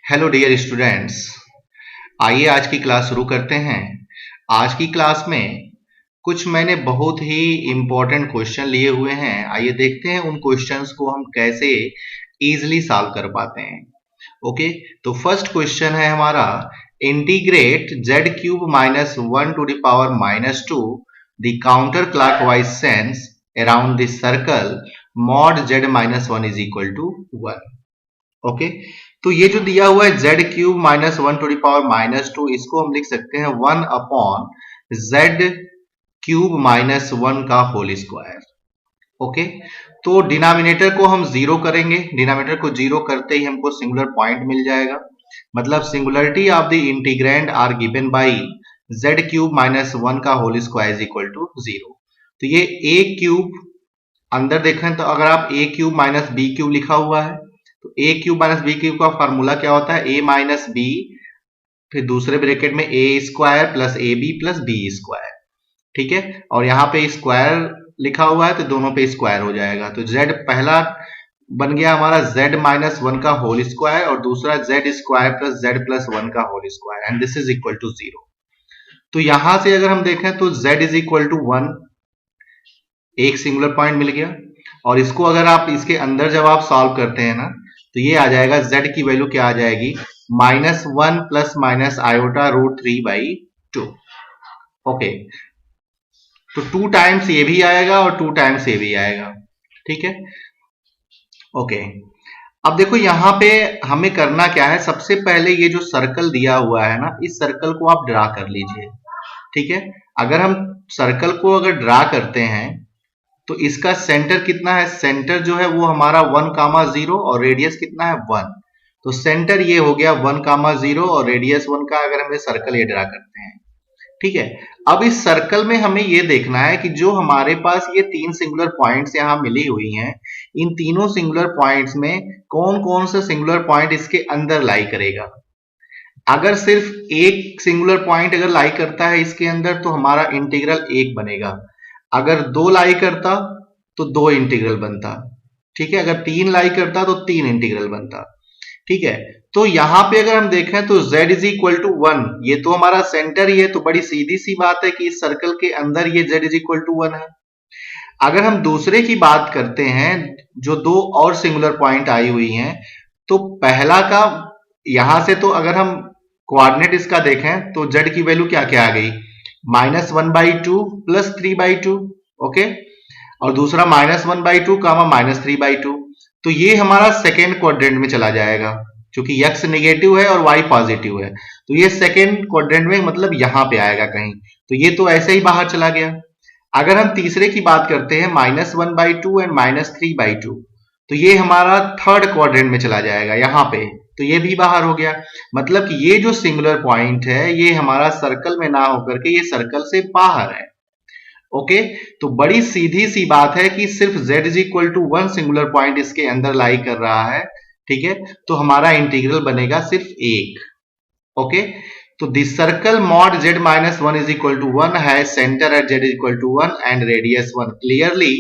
Hello dear students, आइए आज की क्लास शुरू करते हैं। आज की क्लास में कुछ मैंने बहुत ही इम्पोर्टेंट क्वेश्चन लिए हुए हैं। आइए देखते हैं उन क्वेश्चंस को हम कैसे इजीली सॉल्व कर पाते हैं। ओके, तो फर्स्ट क्वेश्चन है हमारा, integrate z cube minus 1 to the power minus 2 the counter clockwise sense around the circle mod z minus 1 is equal to 1। Okay, तो ये जो दिया हुआ है z cube minus 1 to the power minus 2, इसको हम लिख सकते हैं 1 अपॉन z क्यूब माइनस 1 का होल स्क्वायर। ओके, तो डिनोमिनेटर को हम जीरो करेंगे। डिनोमिनेटर को जीरो करते ही हमको सिंगुलर पॉइंट मिल जाएगा। मतलब singularity of the integrand are given by z cube minus 1 का whole square is equal to 0। तो ये a क्यूब, अंदर देखें तो अगर आप a cube minus b cube लिखा हुआ है, तो a cube minus b cube का फॉर्मूला क्या होता है, a माइनस बी, फिर दूसरे ब्रैकेट में a square plus a b plus b square. ठीक है, और यहाँ पे स्क्वायर लिखा हुआ है तो दोनों पे स्क्वायर हो जाएगा। तो z पहला बन गया हमारा z माइनस 1 का होल स्क्वायर और दूसरा z square plus z plus 1 का whole square, and this is equal to 0। तो यहां से अगर हम देखें तो z इज इक्वल टू 1, एक सिंगुलर पॉइंट मिल गया। और इसको अगर आप इसके अंदर जब आप सॉल्व करते हैं ना, तो ये आ जाएगा z की वैल्यू क्या आ जाएगी, minus 1 plus minus iota root 3 by 2। Okay, तो 2 टाइम्स ये भी आएगा और 2 टाइम्स ये भी आएगा। ठीक है, ओके। अब देखो यहां पे हमें करना क्या है, सबसे पहले ये जो सर्कल दिया हुआ है ना, इस सर्कल को आप ड्रा कर लीजिए। ठीक है, अगर हम सर्कल को अगर ड्रा करते हैं तो इसका सेंटर कितना है, सेंटर जो है वो हमारा 1 कामा 0 और रेडियस कितना है 1। तो सेंटर ये हो गया 1 कामा 0 और रेडियस 1 का, अगर हम सर्कल ये ड्रा करते हैं। ठीक है, अब इस सर्कल में हमें ये देखना है कि जो हमारे पास ये 3 सिंगुलर पॉइंट्स यहां मिली हुई हैं, इन तीनों सिंगुलर पॉइंट्स में कौन कौन सा सिंगुलर पॉइंट इसके अंदर लाई करेगा। अगर सिर्फ एक सिंगुलर पॉइंट अगर लाई करता है इसके अंदर तो हमारा इंटीग्रल 1 बनेगा। अगर 2 लाई करता तो 2 इंटीग्रल बनता। ठीक है, अगर 3 लाई करता तो 3 इंटीग्रल बनता। ठीक है, तो यहां पे अगर हम देखें तो z इज इक्वल टू 1, ये तो हमारा सेंटर ही है, तो बड़ी सीधी सी बात है कि इस सर्कल के अंदर ये z इज इक्वल टू 1 है। अगर हम दूसरे की बात करते हैं, जो 2 और सिंगुलर पॉइंट आई हुई हैं, तो पहला का यहां से, तो अगर हम कोऑर्डिनेट इसका देखें तो z की वैल्यू क्या क्या आ गई, माइनस 1/2 प्लस 3/2। ओके, और दूसरा माइनस 1/2 कामा माइनस 3/2। तो ये हमारा सेकेंड क्वाड्रेंट में चला जाएगा, क्योंकि x नेगेटिव है और y पॉजिटिव है, तो ये सेकेंड क्वाड्रेंट में, मतलब यहां पे आएगा कहीं। तो ये तो ऐसे ही बाहर चला गया। अगर हम तीसरे की बात करते हैं, माइनस 1/2 एंड माइनस 3/2, तो ये हमारा थर्ड क्वाड्रेंट में चला जाएगा यहां पे, तो ये भी बाहर हो गया। मतलब कि ये जो सिंगुलर पॉइंट है ये हमारा सर्कल में ना होकर के ये सर्कल से बाहर है। ओके, तो बड़ी सीधी सी बात है कि सिर्फ z is equal to 1 singular point इसके अंदर लाई कर रहा है। ठीक है, तो हमारा इंटीग्रल बनेगा सिर्फ 1। ओके, तो this circle mod z minus 1 is equal to 1 है centre at z is equal to 1 and radius 1। Clearly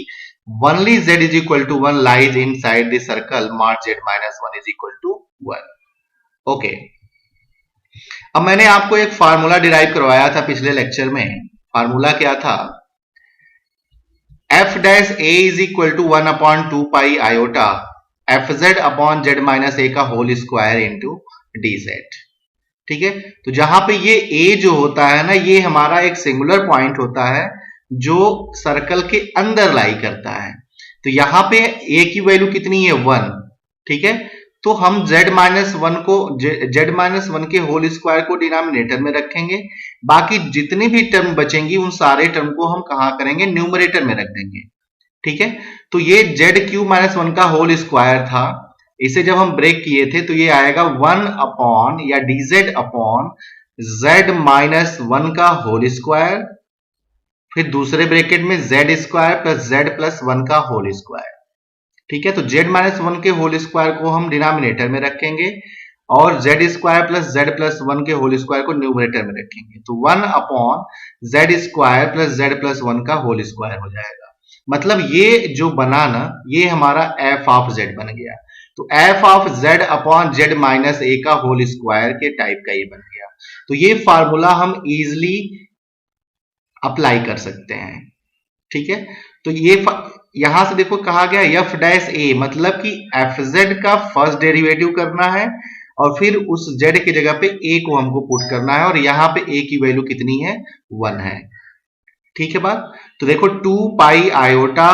only z is equal to 1 lies inside the circle mod z minus 1 is equal to 1. Okay, अब मैंने आपको एक formula derive करवाया था पिछले lecture में। Formula क्या था, f dash a is equal to 1 upon 2 pi iota fz upon z minus a का होल स्क्वायर इंटू dz। ठीक है, तो जहां पे ये a जो होता है ना, ये हमारा एक सिंगुलर पॉइंट होता है जो सर्कल के अंदर लाई करता है। तो यहां पे a की वैल्यू कितनी है, 1। ठीक है, तो हम z माइनस 1 को, z माइनस 1 के होल स्क्वायर को डिनोमिनेटर में रखेंगे। बाकी जितनी भी टर्म बचेंगी उन सारे टर्म को हम कहां करेंगे, न्यूमरेटर में रख देंगे। ठीक है, तो ये z क्यूब माइनस 1 का होल स्क्वायर था, इसे जब हम ब्रेक किए थे तो ये आएगा 1 अपॉन या dz अपॉन z माइनस 1 का होल स्क्वायर, फिर दूसरे ब्रैकेट में z square plus z plus 1 का होल स्क्वायर। ठीक है, तो z माइनस 1 के होल स्क्वायर को हम डिनोमिनेटर में रखेंगे और z square plus z plus 1 के होल स्क्वायर को न्यूमरेटर में रखेंगे। तो 1 upon z square plus z plus 1 का होल स्क्वायर हो जाएगा। मतलब ये जो बना ना, ये हमारा f ऑफ z बन गया। तो f of z upon z minus a का होल स्क्वायर के टाइप का ये बन गया। तो ये फार्मूला हम इजिली अप्लाई कर सकते हैं, ठीक है। तो ये यहां से देखो कहा गया एफ डैश ए, मतलब कि एफ जेड का फर्स्ट डेरिवेटिव करना है और फिर उस जेड की जगह पे ए को हमको पुट करना है, और यहां पे ए की वैल्यू कितनी है, 1 है, ठीक है बात। तो देखो 2 पाई आयोटा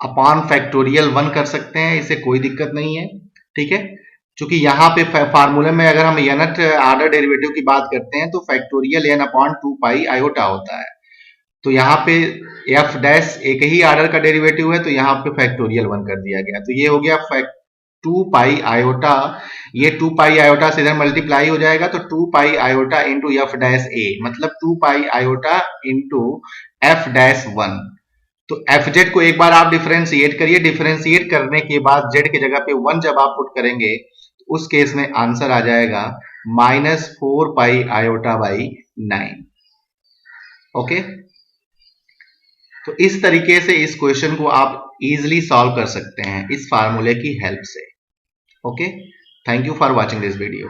अपॉन फैक्टोरियल 1 कर सकते हैं, इसे कोई दिक्कत नहीं है, ठीक है। क्योंकि यहाँ पे फार्मूले में अगर हम nth ऑर्डर डेरिवेटिव की बात करते हैं तो factorial n upon 2 pi iota होता है। तो यहाँ पे एफ डैश एक ही ऑर्डर का डेरिवेटिव है, तो यहाँ पे फैक्टोरियल 1 कर दिया गया। तो ये हो गया 2 पाई आयोटा, ये 2 पाई आयोटा से इधर मल्टीप्लाई हो जाएगा, तो 2 pi iota into f dash a, मतलब 2 pi iota into f dash 1। तो एफ जेड को एक बार आप डिफरेंशिएट करिए, डिफरेंशिएट करने के बाद जेड की जगह पे 1 जब आप पुट करेंगे तो उस केस में आंसर आ जाएगा -4 पाई आयोटा बाई 9। ओके, तो इस तरीके से इस क्वेश्चन को आप इजीली सॉल्व कर सकते हैं इस फार्मूले की हेल्प से। Okay, thank you for watching this video.